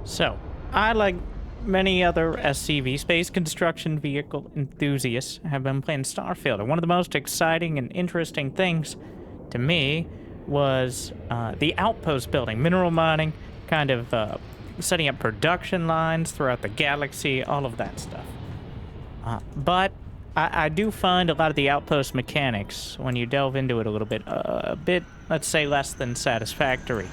So, I, like many other SCV space construction vehicle enthusiasts, have been playing Starfield. And one of the most exciting and interesting things to me was the Outpost building, mineral mining, kind of setting up production lines throughout the galaxy, all of that stuff. But I do find a lot of the Outpost mechanics, when you delve into it a bit, let's say, less than satisfactory.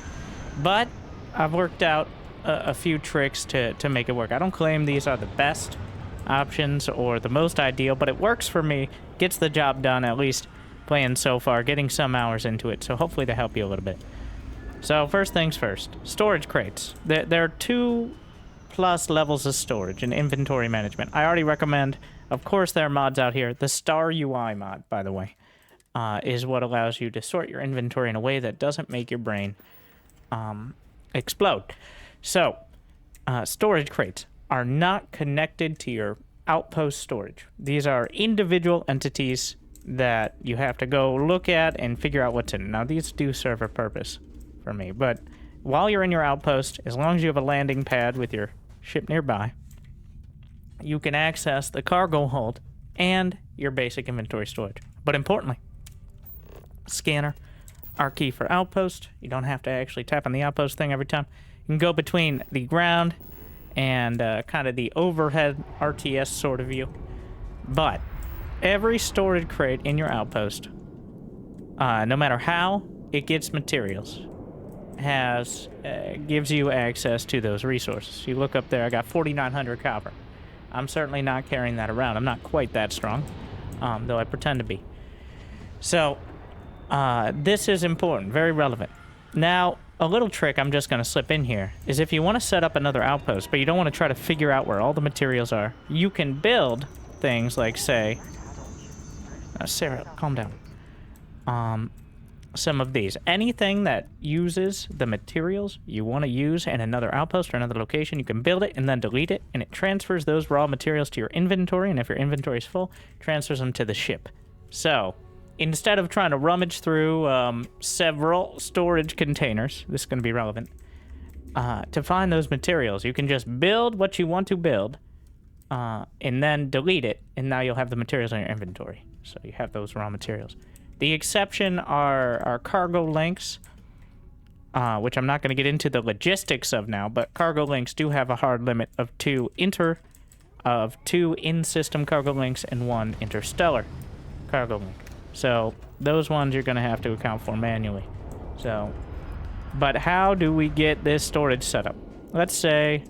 But I've worked out a few tricks to make it work. I don't claim these are the best options or the most ideal, but it works for me, gets the job done, at least playing so far, getting some hours into it, so hopefully to help you a little bit. So first things first, storage crates. There are 2+ levels of storage and inventory management. I already recommend, of course there are mods out here. The Star UI mod, by the way, is what allows you to sort your inventory in a way that doesn't make your brain explode. So, storage crates are not connected to your Outpost storage. These are individual entities that you have to go look at and figure out what's in it. Now, these do serve a purpose for me, but while you're in your Outpost, as long as you have a landing pad with your ship nearby, you can access the cargo hold and your basic inventory storage. But importantly, scanner, our key for Outpost. You don't have to actually tap on the Outpost thing every time. You can go between the ground and kind of the overhead RTS sort of view. But every storage crate in your Outpost, no matter how it gets materials, gives you access to those resources. You look up there, I got 4,900 copper. I'm certainly not carrying that around. I'm not quite that strong, though I pretend to be. So, this is important, very relevant. Now, a little trick I'm just going to slip in here is if you want to set up another outpost, but you don't want to try to figure out where all the materials are, you can build things like, say... Sarah, calm down. Some of these. Anything that uses the materials you want to use in another outpost or another location, you can build it and then delete it, and it transfers those raw materials to your inventory, and if your inventory is full, transfers them to the ship. So, instead of trying to rummage through several storage containers, this is going to be relevant, to find those materials, you can just build what you want to build, and then delete it, and now you'll have the materials in your inventory. So you have those raw materials. The exception are cargo links, which I'm not going to get into the logistics of now, but cargo links do have a hard limit of two in-system cargo links and 1 interstellar cargo link. So those ones you're going to have to account for manually. So, but how do we get this storage set up? Let's say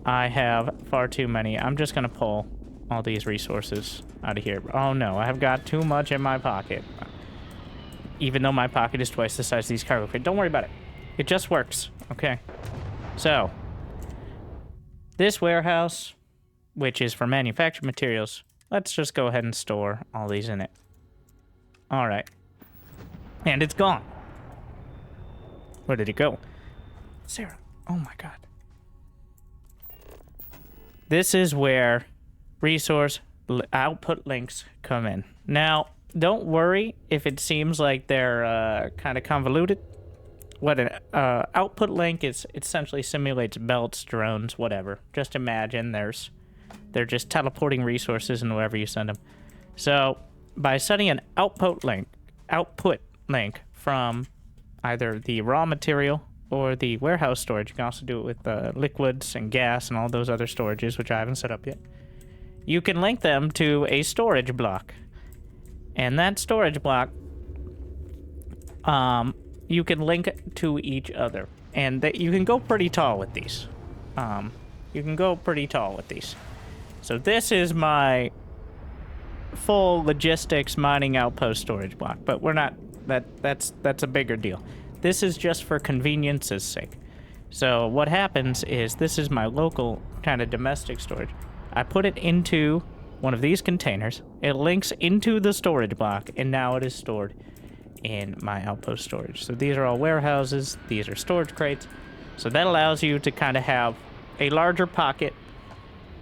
I have far too many. I'm just going to pull all these resources out of here. Oh no, I have got too much in my pocket. Even though my pocket is twice the size of these cargo crates. Don't worry about it. It just works, okay? So, this warehouse, which is for manufactured materials, let's just go ahead and store all these in it. Alright. And it's gone. Where did it go? Sarah, oh my god. This is where resource output links come in. Now, don't worry if it seems like they're kind of convoluted. What an output link is, essentially simulates belts, drones, whatever. Just imagine they're just teleporting resources and wherever you send them. So, by setting an output link from either the raw material or the warehouse storage, you can also do it with liquids and gas and all those other storages, which I haven't set up yet. You can link them to a storage block. And that storage block, you can link to each other. And you can go pretty tall with these. So this is my full logistics mining outpost storage block. But we're not... That's a bigger deal. This is just for convenience's sake. So what happens is this is my local kind of domestic storage. I put it into one of these containers. It links into the storage block, and now it is stored in my outpost storage. So these are all warehouses. These are storage crates. So that allows you to kind of have a larger pocket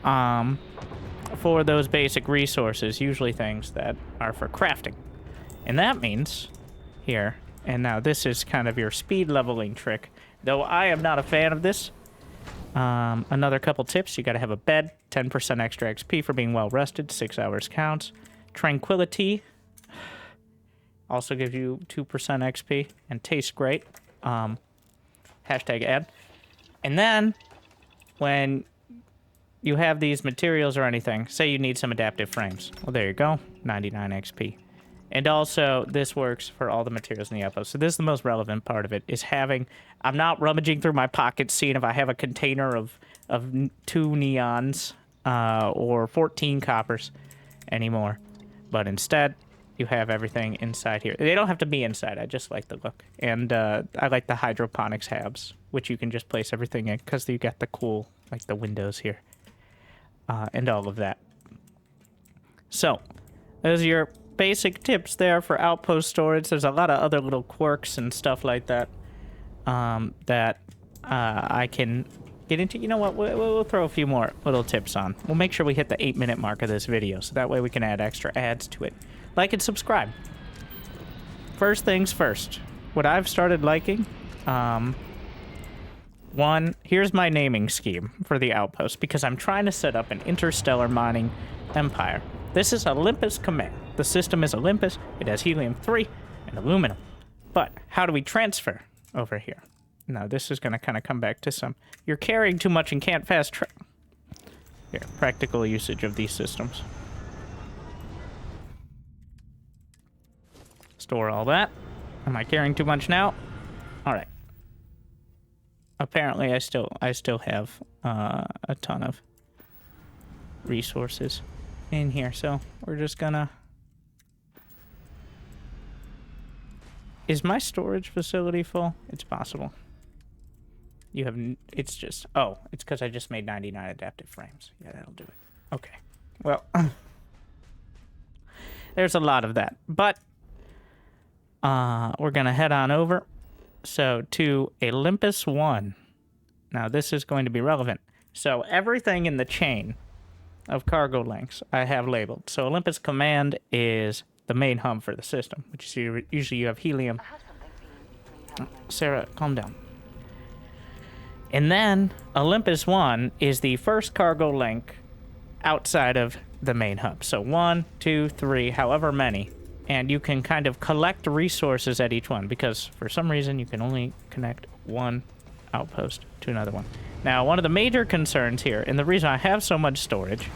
for those basic resources, usually things that are for crafting. And that means here, and now this is kind of your speed leveling trick, though I am not a fan of this. Another couple tips. You got to have a bed. 10% extra XP for being well rested. 6 hours counts. Tranquility also gives you 2% XP and tastes great. Hashtag ad. And then when you have these materials or anything, say you need some adaptive frames. Well, there you go. 99 XP. And also, this works for all the materials in the Outpost. So this is the most relevant part of it, is having... I'm not rummaging through my pockets, seeing if I have a container of 2 neons or 14 coppers anymore. But instead, you have everything inside here. They don't have to be inside. I just like the look. And I like the hydroponics habs, which you can just place everything in, because you got the cool, like the windows here. And all of that. So, those are your basic tips there for Outpost storage. There's a lot of other little quirks and stuff like that that I can get into. You know what? We'll throw a few more little tips on. We'll make sure we hit the 8-minute mark of this video, so that way we can add extra ads to it. Like and subscribe. First things first. What I've started liking, one, here's my naming scheme for the Outpost, because I'm trying to set up an interstellar mining empire. This is Olympus Command. The system is Olympus. It has helium-3 and aluminum. But how do we transfer over here? Now, this is going to kind of come back to some... You're carrying too much and can't fast travel. Here, practical usage of these systems. Store all that. Am I carrying too much now? All right. Apparently, I still have a ton of resources in here, so we're just gonna... Is my storage facility full? It's possible. You have... It's just... Oh, it's because I just made 99 adaptive frames. Yeah, that'll do it. Okay. Well, there's a lot of that. But we're gonna head on over. So, to Olympus 1. Now, this is going to be relevant. So, everything in the chain of cargo links I have labeled. So, Olympus Command is the main hub for the system, which is usually you have helium. Sarah, calm down. And then, Olympus 1 is the first cargo link outside of the main hub. So, 1, 2, 3, however many. And you can kind of collect resources at each one, because for some reason you can only connect one outpost to another one. Now, one of the major concerns here, and the reason I have so much storage,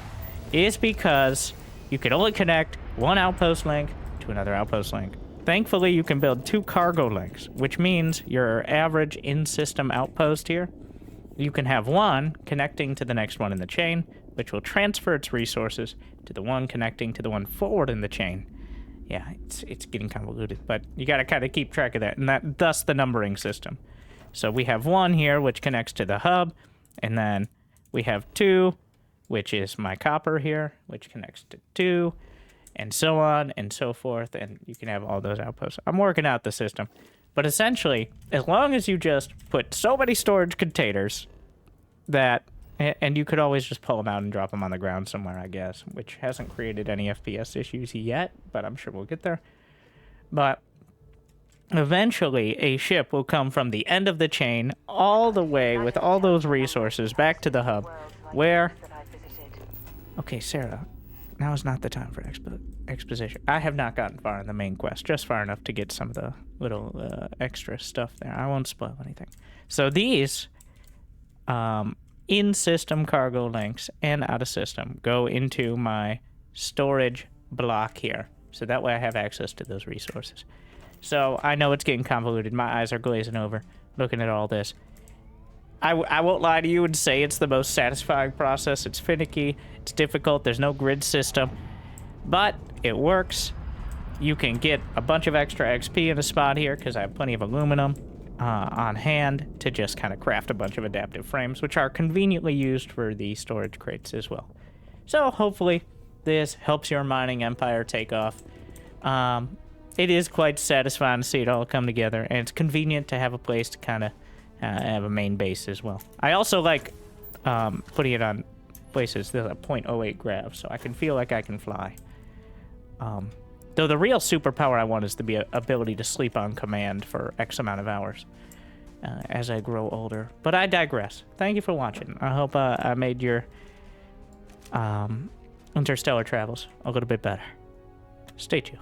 is because you can only connect one outpost link to another outpost link. Thankfully, you can build 2 cargo links, which means your average in-system outpost here, you can have one connecting to the next one in the chain, which will transfer its resources to the one connecting to the one forward in the chain. Yeah, it's getting convoluted, but you got to kind of keep track of that, and thus the numbering system. So we have 1 here, which connects to the hub, and then we have 2, which is my copper here, which connects to 2, and so on and so forth, and you can have all those outposts. I'm working out the system, but essentially, as long as you just put so many storage containers that... And you could always just pull them out and drop them on the ground somewhere, I guess, which hasn't created any FPS issues yet, but I'm sure we'll get there. But eventually, a ship will come from the end of the chain all the way with all those resources back to the hub, where... Okay, Sarah, now is not the time for exposition. I have not gotten far in the main quest, just far enough to get some of the little extra stuff there. I won't spoil anything. So these... in-system cargo links and out-of-system go into my storage block here. So that way I have access to those resources. So I know it's getting convoluted. My eyes are glazing over looking at all this. I won't lie to you and say it's the most satisfying process. It's finicky. It's difficult. There's no grid system. But it works. You can get a bunch of extra XP in a spot here because I have plenty of aluminum on hand to just kind of craft a bunch of adaptive frames, which are conveniently used for the storage crates as well. So hopefully this helps your mining empire take off. It is quite satisfying to see it all come together, and it's convenient to have a place to kind of have a main base as well. I also like putting it on places that are 0.08 grav, so I can feel like I can fly. Though the real superpower I want is the ability to sleep on command for X amount of hours. as I grow older. But I digress. Thank you for watching. I hope I made your interstellar travels a little bit better. Stay tuned.